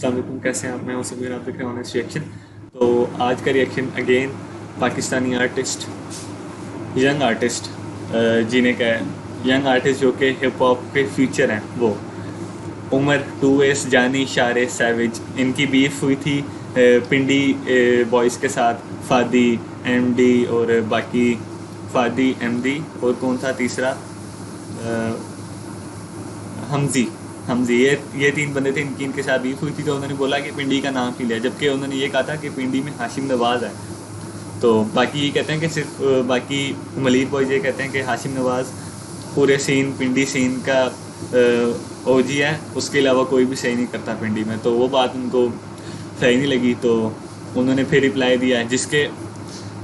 अस्सलाम वालेकुम, कैसे हैं आप? मैं हूं समीर, आप देख रहे हैं ऑनेस्ट रिएक्शन। तो आज का reaction again Pakistani artist, young artist जीने का है। यंग आर्टिस्ट जो कि हिप हॉप के फ्यूचर हैं, वो उमर, 2S, जानी, शारे, सैविज। इनकी बीफ हुई थी पिंडी बॉयज़ के साथ, फादी, एमडी और बाकी फादी, एमडी और कौन था तीसरा, हमजी। हमजी, ये तीन बंदे थे, इनके साथ बीफ हुई थी। तो उन्होंने बोला कि पिंडी का नाम ही लिया, जबकि उन्होंने ये कहा था कि पिंडी में हाशिम नवाज़ है। तो बाकी ये कहते हैं कि सिर्फ बाकी मलिक बॉयज़ ये कहते हैं कि हाशिम नवाज़ पूरे सीन, पिंडी सीन का ओजी है, उसके अलावा कोई भी सही नहीं करता पिंडी में। तो वो बात उनको सही नहीं लगी, तो उन्होंने फिर रिप्लाई दिया है, जिसके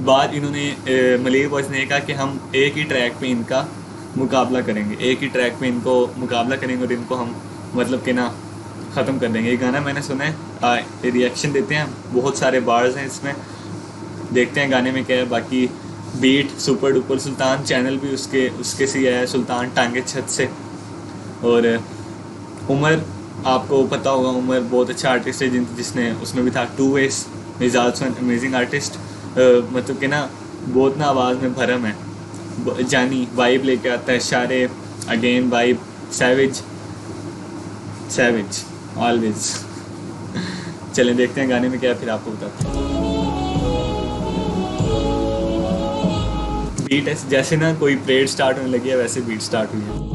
बाद इन्होंने मलिक बॉयज़ ने कहा कि हम एक ही ट्रैक पे इनका मुकाबला करेंगे, एक ही ट्रैक पे इनको मुकाबला करेंगे और इनको हम मतलब कि ना ख़त्म कर देंगे। ये गाना मैंने सुना है, रिएक्शन देते हैं। बहुत सारे बार्स हैं इसमें, देखते हैं गाने में क्या है। बाकी बीट सुपर डुपर। सुल्तान चैनल भी उसके से है, सुल्तान टांगे छत से। और उमर, आपको पता होगा, उमर बहुत अच्छा आर्टिस्ट है, जिसने उसमें भी था। 2S is also an amazing artist. मतलब कि ना बहुत ना आवाज़ में भरम है। जानी वाइब लेके आता है, शारे अगेन वाइब, सैविज ऑलवेज। चलें देखते हैं गाने में क्या है, फिर आपको बताते हैं। बीट है जैसे ना कोई परेड स्टार्ट होने लगी है, वैसे बीट स्टार्ट हुई है।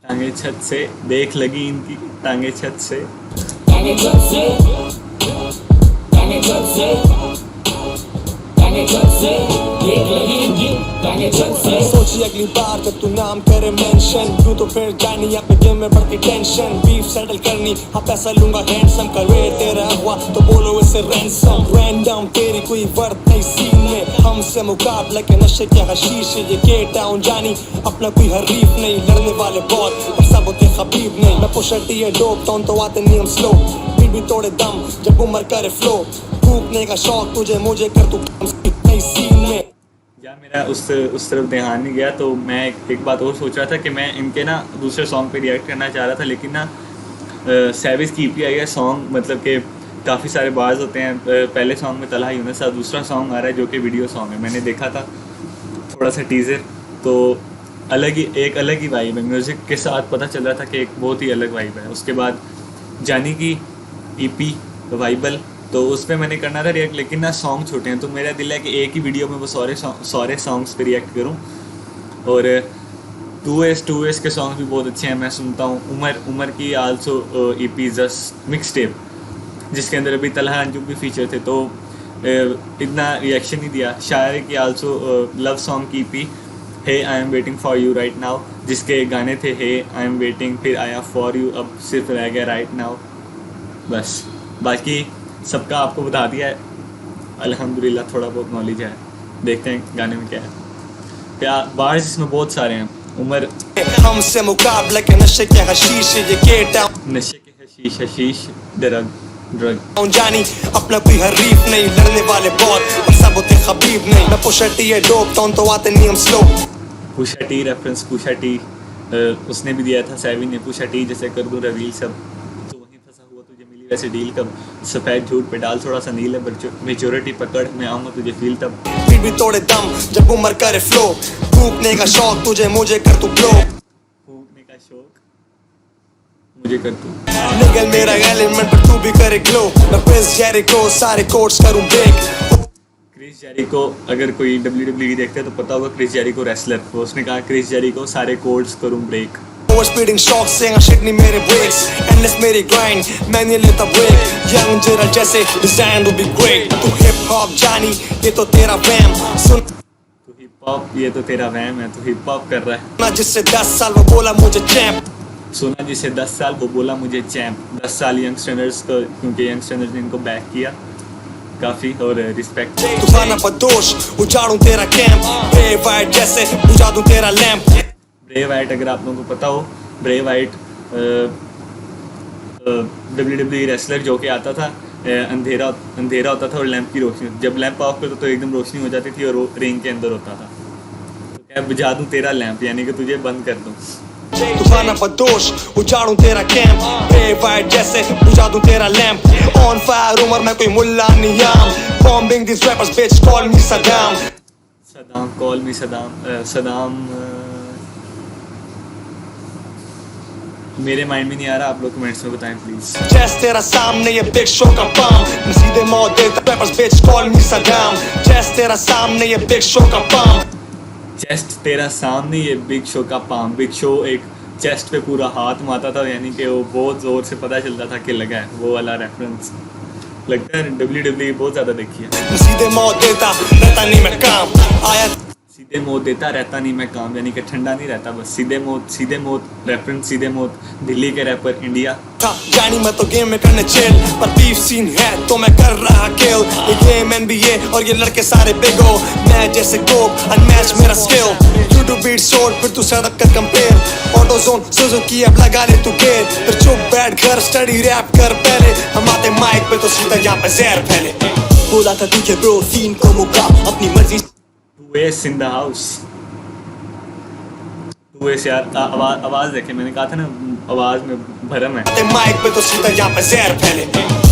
टांगे छत से देख लगी इनकी, टांगे छत से। सोची अगली बार जब तू नाम करे मेंशन, तू तो फिर जानी अपने गेम में बढ़ती टेंशन। बीफ सेटल करनी, हाँ पैसा लूंगा हैंडसम, करे तेरा अगवा तो बोलो इसे रैंसम। रैंडम तेरी कोई वर्थ नहीं सीन में, हमसे मुकाबला के नशे के हशीश। ये के टाउन जानी अपना कोई हरीफ नहीं, लड़ने वाले बहुत पर सब होते खबीब नहीं। मैं पुशर टी है डोप टाउन तो आते नियम स्लो, फिर भी तोड़े दम जब उमर करे फ्लो। फूकने का शौक तुझे मुझे कर तू नहीं सीन में। या मेरा उस तरफ ध्यान नहीं गया, तो मैं एक बात और सोच रहा था कि मैं इनके ना दूसरे सॉन्ग पे रिएक्ट करना चाह रहा था, लेकिन ना सैविज की EP आई है सॉन्ग, मतलब कि काफ़ी सारे बार्स होते हैं। पहले सॉन्ग में तलहा यूनुस था, दूसरा सॉन्ग आ रहा है जो कि वीडियो सॉन्ग है। मैंने देखा था थोड़ा सा टीज़र, तो एक अलग ही वाइब है। म्यूज़िक के साथ पता चल रहा था कि एक बहुत ही अलग वाइब है। उसके बाद जानी की EP वाइबल, तो उस पर मैंने करना था रिएक्ट, लेकिन ना सॉन्ग छोटे हैं, तो मेरा दिल है कि एक ही वीडियो में वो सारे सॉन्ग्स पे रिएक्ट करूं। और 2S के सॉन्ग्स भी बहुत अच्छे हैं, मैं सुनता हूं। उमर की also EP just mix tape, जिसके अंदर अभी तलहा अंजुम भी फीचर थे, तो इतना रिएक्शन नहीं दिया। शायर की आल्सो लव सॉन्ग की EP hey I am waiting for you right now, जिसके गाने थे हे आई एम वेटिंग, फिर आया फॉर यू, अब सिर्फ रह गया राइट नाउ। बस बाकी सबका आपको बता दिया है, अल्हम्दुलिल्लाह थोड़ा बहुत नॉलेज है। देखते हैं गाने में क्या है। क्या बार्स इसमें बहुत सारे हैं। उमर, हमसे मुकाबला के नशे के हशीश। ये के टाउन नशे के हशीश ड्रग जानी अपना कोई हरीफ नहीं, लड़ने वाले बहुत पर सब होते खबीब नहीं। मैं पुशर टी है डोप टाउन तो आते नियम स्लो। पुशा टी रेफरेंस, पुशा टी उसने भी दिया था, सैवी ने। पुशा टी जैसे कर दूँ रवील सब, तो वहीं फंसा हुआ तुझे मिली वैसे डील कब, सफ़ेद झूठ पे डाल थोड़ा सा नील है, मेजोरिटी पकड़ मैं आऊँगा तुझे फील तब। फिर भी तोड़े दम जब उमर करे फ्लो, फूकने का शौक तुझे मुझे कर तू ब्लो। फूकने का शौक मुझे कर तू, निकल मेरा एलिमेंट पर तू भी करे ग्लो। मैं क्रिस जेरिको सारे कोर्स करूं ब्रेक। क्रिस जेरिको, अगर कोई WWE देखते हैं तो पता होगा, क्रिस जेरिको रेसलर, तो उसने कहा क्रिस जेरिको सारे कोड्स करूं ब्रेक। ओवर स्पीडिंग शॉक से शिट नहीं मेरे ब्रेक्स, एंडलेस मेरी ग्राइंड मैं नहीं लेता ब्रेक। यंग जेरा जैसे डिजाइन टू बी ग्रेट। तू हिप हॉप जानी ये तो तेरा वैम, सुन तू हिप हॉप, ये तो तेरा वैम है, तू हिप हॉप कर रहा है। ना जिससे 10 साल वो बोला मुझे चैंप, सुना जिसे 10 साल वो बोला मुझे चैंप। 10 साल यंगस्टर्स को, क्योंकि यंगस्टर्स ने इनको बैक किया काफ़ी, और रिस्पेक्ट। तूफाना पदोश उजाड़ूं तेरा कैंप, ब्रेव वाइट जैसे बुझा दूं तेरा लैंप। ब्रेव वाइट, अगर आप लोगों को पता हो, ब्रेव वाइट WWE रेसलर जो कि आता था, अंधेरा अंधेरा होता था और लैंप की रोशनी, जब लैंप ऑफ करता तो एकदम रोशनी हो जाती थी और वो रिंग के अंदर होता था। तो क्या बुझा दूँ तेरा लैंप, यानी कि तुझे बंद कर दूँ। तूफाना बदोश उजाड़ूं तेरा कैंप, ग्रे वाइट जैसे बुझा दूं तेरा लैंप, ऑन फायर उमर में कोई मुल्ला नियाम, bombing this rappers bitch call me Saddam. Saddam call me Saddam मेरे माइंड में नहीं आ रहा, आप लोग कमेंट्स में बताएं प्लीज। चेस्ट तेरा सामने ये बिग शो का पाम, सीधे मौत देता rappers bitch call me Saddam. Chest तेरा सामने ये बिग शो का पाम, चेस्ट तेरा सामने ये बिग शो का पाम। बिग शो एक चेस्ट पे पूरा हाथ मारता था, यानी कि वो बहुत जोर से पता चलता था कि लगा है, वो वाला रेफरेंस लगता है। WWE बहुत ज़्यादा देखी है। सीधे मौत देता रहता नहीं मैं काम आया, सीधे मौत देता रहता नहीं मैं काम, यानी कि ठंडा नहीं रहता, बस सीधे मौत रेफरेंस, सीधे मौत दिल्ली के रैपर इंडिया। जानी मैं तो गेम में करने चिल, पर बीफ सीन है तो मैं कर रहा किल। ये गेम NBA और ये लड़के सारे बिग हो, मैं जैसे कोक अनमैच मेरा skill. You do beat short फिर तू सड़क कर कंपेयर, ऑटोजोन सुजुकी अब लगा ले तू गेयर। फिर चुप बैठ घर स्टडी रैप कर पहले, हम आते माइक पे तो सीधा यहाँ पे जहर फैले। बोला था तुझे ब्रो सीन को मुका अपनी मर्जी, टूएस इन द हाउस। टूएस यार आवाज देखे, मैंने कहा था ना आवाज में भरम है। माइक पे तो सीधा यहाँ पे जहर फैले।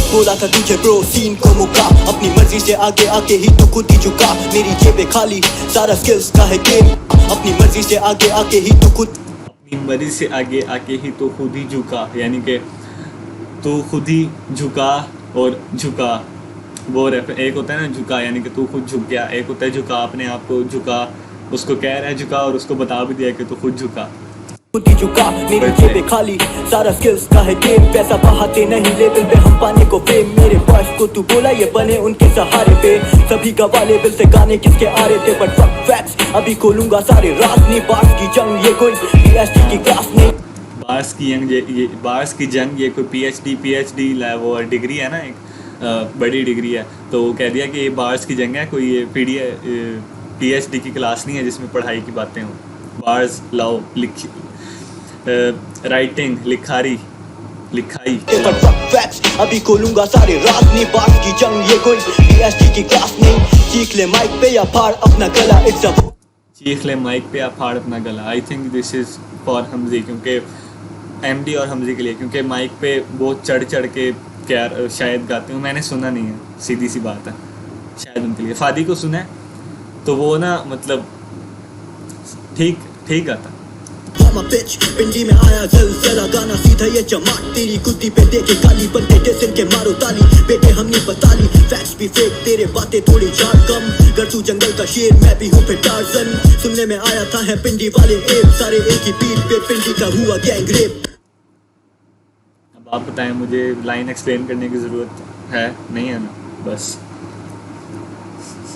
बोला था तुझे ब्रो सीन को मुका अपनी मर्जी से आगे आके ही तो खुद ही झुका, मेरी जेबें खाली सारा स्किल्स का है गेम, अपनी मर्जी से आगे आके ही तो खुद, अपनी मर्जी से आगे आके ही तो खुद ही झुका, यानी कि तू खुद ही झुका और झुका। वो एक होता है ना झुका, यानी कि तू खुद झुक गया, एक होता है झुका अपने आप को झुका, उसको कह रहा है झुका और उसको बता भी दिया कि तू खुद झुका। खुद ही झुका, मेरी जेबें खाली सारा स्किल्स का है गेम, पैसा बहाते नहीं लेवल पे हम पाने को फेम। मेरे बॉस को तू बोला ये बने उनके सहारे पे, सभी गवा लेवल से गाने किसके आ रहे थे, बट फैक्ट्स अभी खोलूंगा सारे राज नहीं। बार्स की जंग ये कोई PhD की क्लास नहीं, बार्स की जंग ये कोई PhD वो डिग्री है ना, एक बड़ी डिग्री है। तो वो कह दिया कि ये बार्स की जंग है, कोई ये PhD की क्लास नहीं है जिसमें पढ़ाई की बातें हों। बार्स लाओ, राइटिंग लिखाई अभी खोलूंगा सारे राज नहीं। बार्स की जंग ये कोई PhD की क्लास नहीं, चीख ले माइक पे या फाड़ अपना गला, चीख ले माइक पे या फाड़ अपना गला। I think this is for हमजी, क्योंकि MD और हमजी के लिए, क्योंकि माइक पे बहुत चढ़ के क्या शायद गाते हूँ, मैंने सुना नहीं है, सीधी सी बात है, शायद उनके लिए। फादी को सुना है तो वो ना मतलब ठीक गाता। पिंडी में आया जलजला, गाना सीधा ये चमाक, तेरी कुत्ती पे देखे काली बनते टेसन के मारो ताली, बेटे हमने बता ली फैक्ट्स भी फेक, तेरे बातें थोड़ी झाड़ कम, घर तू जंगल का शेर मैं भी हूँ फिर टार्जन। सुनने में आया था है पिंडी वाले एक सारे एक ही पीठ पे, पिंडी का हुआ गैंग रेप। अब आप बताएं, मुझे लाइन एक्सप्लेन करने की ज़रूरत है नहीं है ना, बस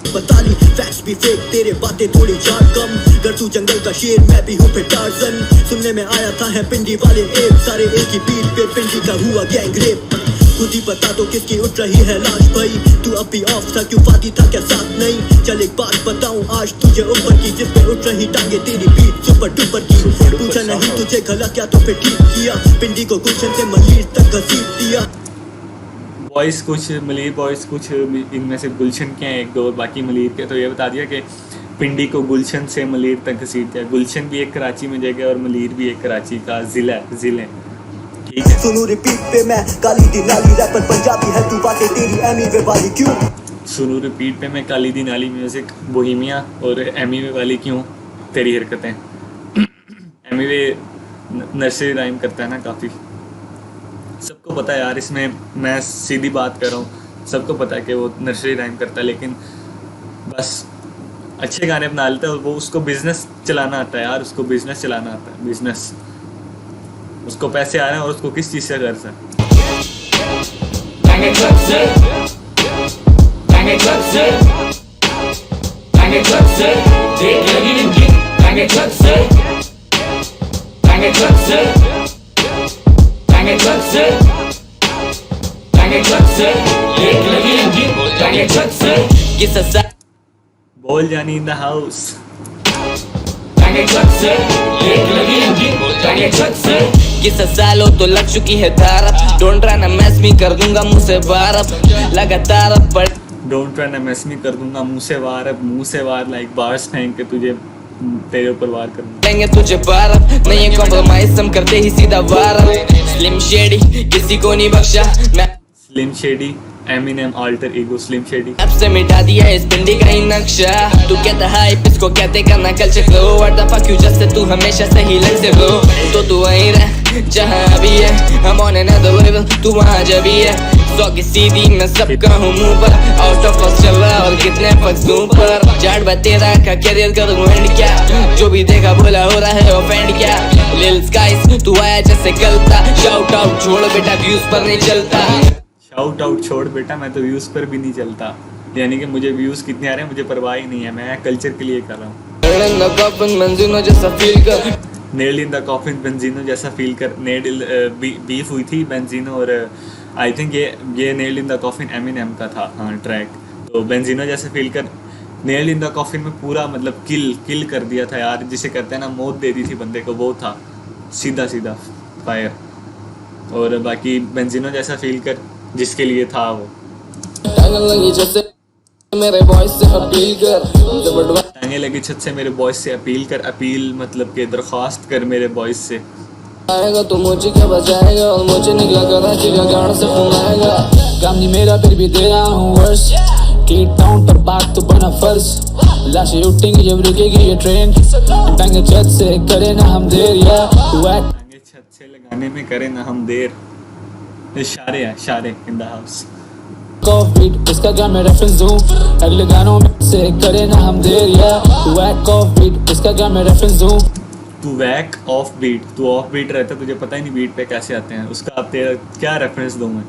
बता ली फैक्ट्स भी फेक, तेरे बातें थोड़ी झाड़ कम, घर तू जंगल का शेर मैं भी हूँ फिर टार्जन। सुनने में आया था है पिंडी वाले एक सारे एक ही पीठ पे, पिंडी का हुआ गैंग रेप। खुद ही बता दो किसकी उठ रही है लाश भाई, तू अब भी ऑफ था क्यों, फादी था क्या साथ नहीं। चल एक बात बताऊं आज तुझे ऊपर की, जिस पे उठ रही टांगे तेरी बीट सुपर डुपर की। पूछा नहीं तुझे गला क्या तो फिर ठीक किया, पिंडी को गुलशन से मलीर तक घसीट दिया। बॉयज़ कुछ मलीर बॉयज़ कुछ इनमें से गुलशन के हैं एक दो, बाकी मलीर के। तो ये बता दिया कि पिंडी को गुलशन से मलीर तक घसीट दिया। गुलशन भी एक कराची में जगह और मलीर भी एक कराची का ज़िले, ठीक है। सुनो रिपीट पे मैं काली दी नाली रैपर पंजाबी है, तू बातें तेरी एमी वाली क्यों। सुनो रिपीट पे मैं काली दी नाली म्यूज़िक बोहीमिया और एमी वाली क्यों तेरी हरकतें। एमी नर्सरी राइम करता है ना काफ़ी, सबको पता है यार, इसमें मैं सीधी बात कर रहा हूँ, सबको पता है कि वो नर्सरी राइम करता है, लेकिन बस अच्छे गाने बना लेता है और वो उसको बिजनेस चलाना आता है यार, उसको बिजनेस चलाना आता है, बिजनेस, उसको पैसे आ रहे हैं और उसको किस चीज़ से गर्ज है। बोल जानी इन द हाउस। ये सालों तो लग चुकी है धारा, डोंट रन मैं मी कर दूंगा मुंह से बार अब लगातार अब बढ़ डोंट ट्राई ना मेस मी, कर दूंगा मुंह से वार, अब मुंह से वार लाइक बार्स फेंक के तुझे तेरे ऊपर वार करूंगा। लेंगे तुझे बार अब नहीं है कॉम्प्रोमाइज, हम करते ही सीधा वार अब। स्लिम शेडी किसी को नहीं बख्शा, मैं slim shady, Eminem alter ego slim shady. अब से मिटा दिया इस पिंडी का ही नक्शा। तू कहता हाइप इसको कहते करना culture grow, what the fuck you just, तू हमेशा सही लग से ब्रो। तो तू वहीं रह जहाँ भी है, हम ऑन अनदर लेवल तू वहाँ जब भी है। 100 की सीधी मैं सबका हूँ मुंह पर, आउट ऑफ फक्स चल रहा और कितने फक्स दूं पर। चार्ट बा तेरा का कैरियर करूँ एंड क्या, जो भी देखा बोला हो रहा है ऑफेंड क्या। लिल स्काइस तू आया जैसे गलता, शाउट आउट छोड़ बेटा व्यूज पर नहीं चलता। शाउट आउट छोड़ बेटा, मैं तो व्यूज पर भी नहीं चलता, यानी कि मुझे व्यूज कितने आ रहे हैं मुझे परवाह ही नहीं है, मैं कल्चर के लिए कर रहा हूँ। मंजूनो जैसा फील कर, नेल्ड इन द कॉफिन बेंजीनो जैसा फील कर। नेल्ड बीफ हुई थी बेंजीनो और आई थिंक ये nailed in the coffin Eminem का था हाँ ट्रैक। तो बेंजीनो जैसा फील कर, नेल्ड इन द कॉफिन में पूरा मतलब किल कर दिया था यार, जिसे कहते हैं ना मौत दे दी थी बंदे को, वो था सीधा फायर। और बाकी बेंजीनो जैसा फील कर जिसके लिए था वो। लगी जैसे मेरे वॉइस से अपील कर, टांगे लगी छत से मेरे बॉयज से अपील कर, अपील मतलब के दरख्वास्त कर मेरे बॉयज से। आएगा तो मुझे क्या बचाएगा, और मुझे निकला कराची का गाड़ से फोन आएगा। काम नहीं मेरा फिर भी दे रहा हूँ वर्ष, की टाउन पर बात तो बना फर्ज। लाशें उठेंगी जब रुकेगी ये ट्रेन, टांगे छत से करे ना हम देर या टांगे छत से लगाने में करे ना हम देर। इशारे इन द हाउस। बीट इसका क्या मैं रेफरेंस दूं, अगले गानों में से करे ना हम देर या वैक ऑफ बीट इसका क्या मैं रेफरेंस दूं। तू वैक ऑफ बीट, तू ऑफ बीट रहता तुझे पता ही नहीं बीट पे कैसे आते हैं, उसका अब तेरा क्या रेफरेंस दूं मैं।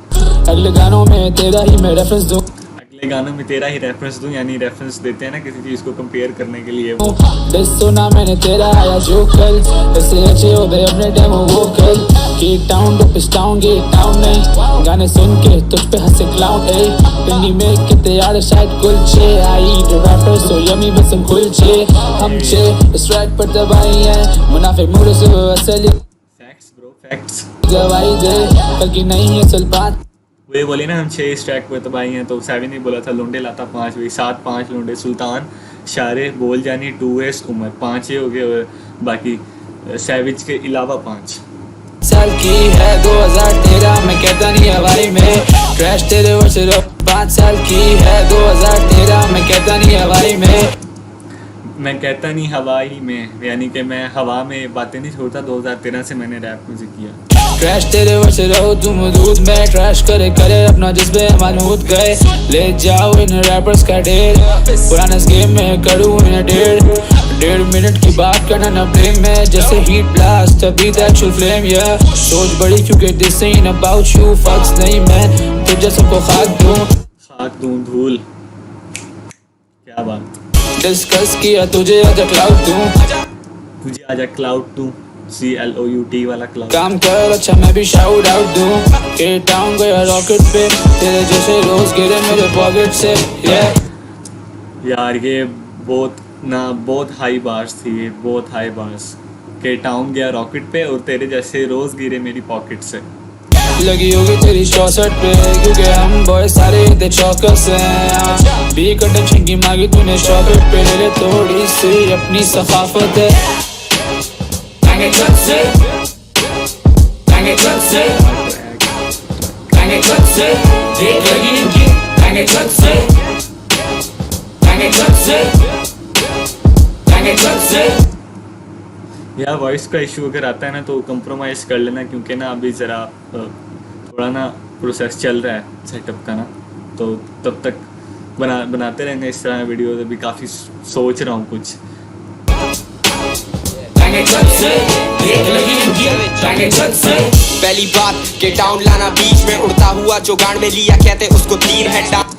अगले गानों में तेरा ही मैं रेफरेंस दूं, अगले गानों में तेरा ही रेफरेंस दूं, यानी रेफरेंस देते हैं ना किसी चीज को कंपेयर करने के लिए। बस सुना मैंने तेरा आया जो कल, ऐसे अच्छे हो गए अपने डेमो वो कल। की टाउन टाउन गेट टाउन नहीं, गाने सुन के तुझ पे हंसे क्लाउड ए। पिंडी में कितने यार शायद कुलचे, आई रैपर सो यमी बस कुलचे। हम छे इस ट्रैक पर दबाई है, मुनाफिक मुझे से असली फैक्ट्स ब्रो फैक्ट्स गवाही दे, बल्कि नहीं है असल बात। वो बोले ना हम 6 इस ट्रैक पे तबाही हैं, तो सैवी ने बोला था लोंडे लाता 5, वही 7 5 लोंडे। सुल्तान, शारे, बोल जानी, 2S, उमर 5 हो गए, और बाकी सैविज के अलावा 5 साल की है 2013, मैं कहता नहीं हवाई में क्रैश तेरे वर्ष 5 साल की है 2013, मैं कहता नहीं हवाई में, मैं कहता नहीं हवाई में, यानी कि मैं हवा में बातें नहीं छोड़ता। 2013 से मैंने रैप म्यूजिक किया। क्रैश तेरे वर्ष रहो तुम दूध में, ट्रैश करे अपना जिसपे मानूद गए। ले जाओ इन रैपर्स का ढेर, पुराने गेम में करूँ इन्हें 1.5 मिनट की बात करना ना ब्लेम में, जैसे हीट ब्लास्ट अभी द एक्चुअल फ्लेम। या सोच बड़ी क्योंकि दिस ain't about you, फक्स नहीं मैं तुझे सबको खाक दूं धूल। क्या बात, डिस्कस किया तुझे आजा क्लाउड दूं, तुझे आजा क्लाउड दूं, CLOUT वाला क्लाउड। काम कर अच्छा मैं भी शाउट आउट दूं, के टाउन गया रॉकेट पे, तेरे जैसे रोज गिरे मेरे पॉकेट से। यार ये बहुत हाई बार्स थी, ये बहुत हाई बार्स। के टाउन गया रॉकेट पे और तेरे जैसे रोज गिरे मेरी पॉकेट से। लगी होगी तेरी 64 पे, क्योंकि हम बॉय सारे इतने चौकस हैं। बी का टेंशन की मांगी तूने शॉकेट पे, ले ले थोड़ी सी अपनी सखाफत है। टांगे छत से, टांगे छत से, टांगे छत से, देख लगी इनकी टांगे छत से, टांगे छत से, टांगे छत से। यार वॉइस का इशू अगर आता है ना तो कंप्रोमाइज़ कर लेना, क्योंकि ना अभी ज़रा थोड़ा ना प्रोसेस चल रहा है सेटअप का ना, तो तब तक बनाते रहेंगे इस तरह वीडियो। अभी काफ़ी सोच रहा हूँ कुछ। पहली बात के टाउन लाना बीच में उड़ता हुआ जो गाड़ में लिया कहते उसको 3 है डाउन।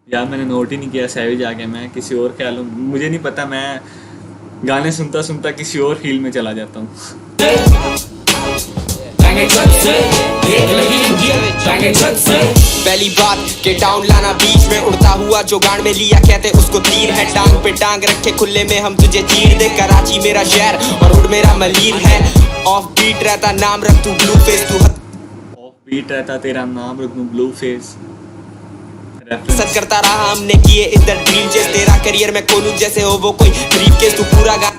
यार मैंने नोट ही नहीं किया सैविज आ गया, मैं किसी और ख्याल हूँ, मुझे नहीं पता, मैं गाने सुनता सुनता किसी और फील में चला जाता हूँ। पहली बात के टाउन लाना बीच में उड़ता हुआ जो गाड़ में लिया कहते उसको 3 है टांग पे टांग रखे खुले में हम तुझे चीर दे। कराची मेरा शहर और उड़ मेरा मलीर है, ऑफ बीट रहता नाम रख तू ब्लू फेस, तू ऑफ बीट रहता तेरा नाम रख दूं ब्लू फेस। सच करता रहा हमने किए इधर ड्रीम चेस तेरा करियर मैं खोलूं जैसे हो वो कोई ब्रीफ केस तू पूरा गा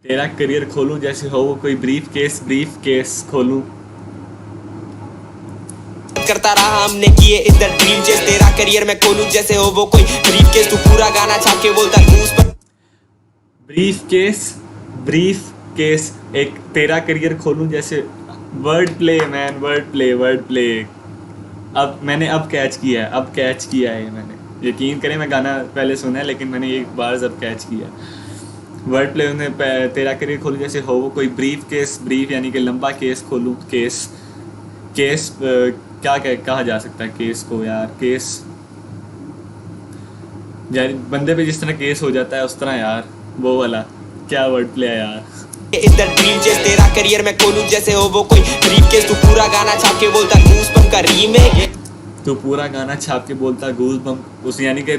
तेरा करियर खोलूं जैसे हो वो कोई ब्रीफ केस खोलूं। करता रहा हमने किए इधर ड्रीम चेस तेरा करियर मैं खोलूं जैसे हो वो कोई ब्रीफ केस तू पूरा गाना छाप के बोलता गूस पर ब्रीफ केस एक तेरा करियर खोलूं जैसे word play man word play. अब मैंने कैच किया है मैंने, यकीन करें मैं गाना पहले सुना है लेकिन मैंने एक बार जब कैच किया वर्ड प्ले उन्हें तेरा करियर खोलूं जैसे हो वो कोई ब्रीफ यानी कि लंबा केस खोलूं। केस क्या कहा जा सकता है केस को यार, केस बंदे पे जिस तरह केस हो जाता है उस तरह यार, वो वाला क्या वर्ड प्ले है यार। इधर ड्रीम चेस तेरा करियर मैं खोलूं जैसे हो वो कोई ब्रीफ केस तू पूरा गाना छाप के बोलता गूस बम्प का रीमेक। तू पूरा गाना छाप के बोलता गूस बम्प उस यानी कि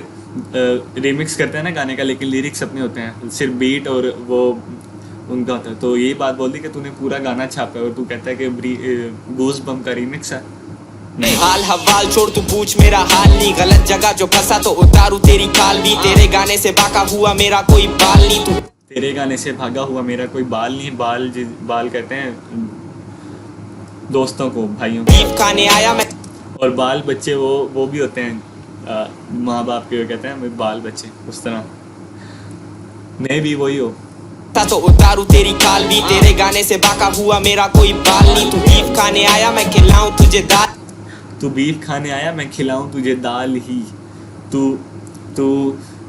रिमिक्स करते हैं ना गाने का लेकिन लिरिक्स अपने होते हैं, सिर्फ बीट और वो उनका होता है। तो यही बात बोल दी कि तूने पूरा गाना छापा है और तू कहता है कि गूस बम्प का रीमिक्स है। हाल हवाल छोड़ तू पूछ मेरा हाल नहीं, गलत जगह जो फंसा तो उतारू तेरी खाल भी। तेरे गाने से बाका हुआ मेरा कोई बाल नहीं तू तेरे गाने से भागा हुआ मेरा कोई बाल नहीं। बाल कहते हैं दोस्तों को, भाइयों को। खाने आया मैं और बाल बच्चे वो भी होते हैं माँ बाप के, कहते हैं बाल बच्चे, उस तरह मैं भी वही हो तो उतारू तेरी खाल भी। तेरे गाने से बाका हुआ मेरा कोई बाल नहीं तू बीफ खाने आया मैं खिलाऊं तुझे दाल। तू बीफ खाने आया मैं खिलाऊं तुझे दाल ही। तू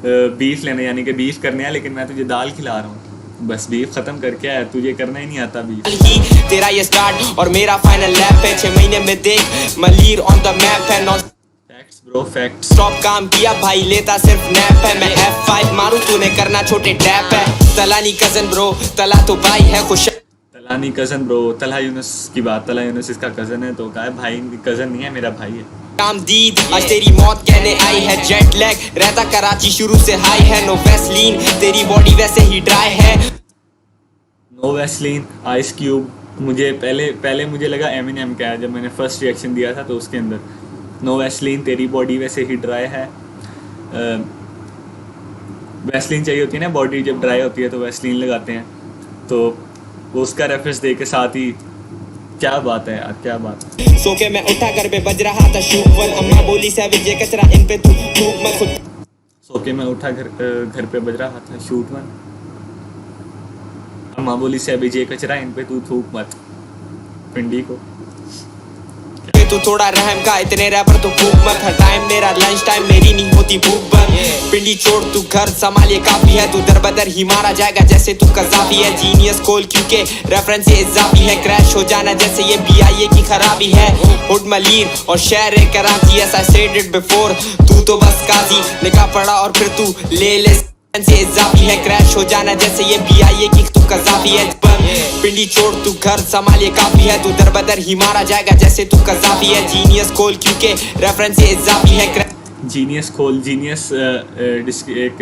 बीफ लेने यानी कि बीफ करने आया लेकिन मैं तुझे दाल खिला रहा हूँ। बस बीफ खत्म करके आया, तुझे करना ही नहीं आता बीफ। तेरा ये स्टार्ट और मेरा फाइनल लैप है, 6 महीने में देख मलीर ऑन द मैप है। Facts bro facts. स्टॉप काम किया भाई लेता सिर्फ नैप है। मैं F5 मारूं तूने करना छोटे टैप है। तलानी कजन ब्रो तला तो भाई है खुश। तलानी कजन ब्रो, तला यूनुस की बात, तला यूनुस इसका कजन है तो कहा भाई कजन नहीं है मेरा भाई है। काम दीद आज तेरी मौत कहने आई है। जेट लैग रहता कराची शुरू से हाई है। नो वैसलीन तेरी बॉडी वैसे ही ड्राई है। No Vaseline ice cube. मुझे पहले मुझे लगा एमिनेम का है जब मैंने फर्स्ट रिएक्शन दिया था तो उसके अंदर नो वैसलीन तेरी बॉडी वैसे ही ड्राई है। वैसलीन चाहिए होती है ना बॉडी जब ड्राई होती है तो वैसलीन लगाते हैं, तो उसका रेफरेंस दे के साथ ही क्या बात है यार, क्या बात है। सो के मैं उठा घर पे बज रहा था शूट वन। अम्मा बोली सैविज ये कचरा इन पे तू थूक मत खुद। सो के मैं उठा घर पे बज रहा था शूट वन। अम्मा बोली सैविज ये कचरा इन पे तू थूक मत। पिंडी को तू थोड़ा रहम का इतने रैपर तो भूख मत। हर टाइम मेरा लंच टाइम मेरी नहीं होती भूख बंद। पिंडी छोड़ तू घर संभालिए काफी है। तू दर बदर ही मारा जाएगा जैसे तू कज़ाफी है। जीनियस खोल क्योंकि रेफरेंस ये इजाफी है। क्रैश हो जाना जैसे ये BIA की खराबी है। हुड मलीर और शहर Karachi as I said it before। तू तो बस काजी लिखा पड़ा और फिर तू ले से इजाफी है। क्रैश हो जाना जैसे ये BIA की तू कज़ाफी है। पिंडी छोड़ तू घर संभालिए काफी है। तू दर बदर ही मारा जाएगा जैसे तू कज़ाफी है। जीनियस खोल क्योंकि रेफरेंस ये इजाफी है। जीनियस खोल, जीनियस एक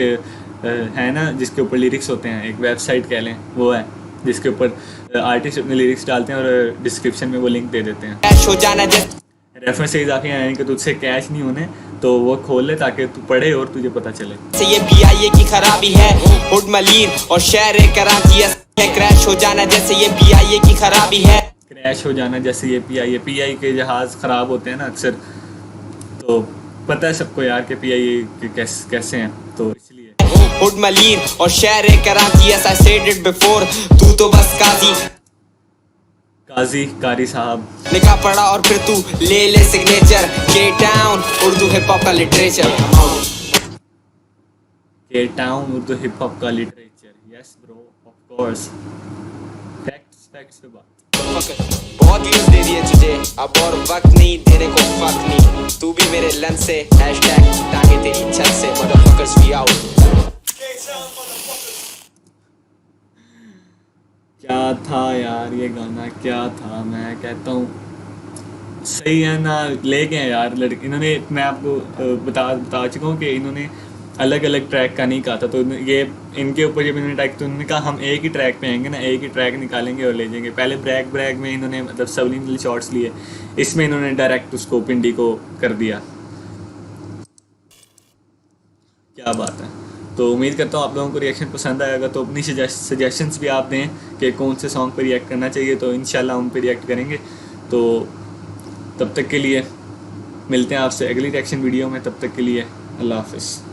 है ना जिसके ऊपर लिरिक्स होते हैं, एक वेबसाइट कह लें वो है जिसके ऊपर आर्टिस्ट अपने लिरिक्स डालते हैं और डिस्क्रिप्शन में वो लिंक दे देते हैं। क्रैश हो जाना जैसे रेफरेंस से इजाफी यानी कि तुझसे कैश नहीं होने तो वो खोल ले ताकि तू पढ़े और तुझे पता चले। ये BIA की खराबी है। हुड मलीर और शहर कराची है। क्रैश हो जाना जैसे ये BIA की खराबी है। क्रैश हो जाना जैसे ये PI के जहाज़ ख़राब होते हैं ना अक्सर, तो पता है सबको यार कि PI कैसे हैं, तो इसलिए हुड मलीर और शहर Karachi as I said it before। तू तो बस कारी साहब लिखा पड़ा और फिर तू ले सिग्नेचर। के टाउन उर्दू हिप हॉप का लिटरेचर। के टाउन उर्दू हिप हॉप का literature. Yes bro of course. Facts पे बात। बहुत व्यूज दे दिए तुझे अब और वक्त नहीं देने को फक नहीं। तू भी मेरे लन से हैशटैग टांगे तेरी छत से। Motherfuckers we out. क्या था यार ये गाना, क्या था। मैं कहता हूँ सही है ना, ले गए यार लड़के इन्होंने। मैं आपको बता चुका हूँ कि इन्होंने अलग अलग ट्रैक का नहीं कहा था। तो ये इनके ऊपर जब इन्होंने ट्रैक, तो उन्होंने कहा हम एक ही ट्रैक पे आएंगे ना, एक ही ट्रैक निकालेंगे और ले जाएंगे। पहले ब्रैग में इन्होंने मतलब सबलिमिनल शॉट्स लिए, इसमें इन्होंने डायरेक्ट उसको पिंडी को कर दिया। क्या बात है। तो उम्मीद करता हूँ आप लोगों को रिएक्शन पसंद आएगा। तो अपनी सजेशंस भी आप दें कि कौन से सॉन्ग पर रिएक्ट करना चाहिए, तो इंशाल्लाह उन पर रिएक्ट करेंगे। तो तब तक के लिए मिलते हैं आपसे अगली रिएक्शन वीडियो में। तब तक के लिए अल्लाह हाफिज़।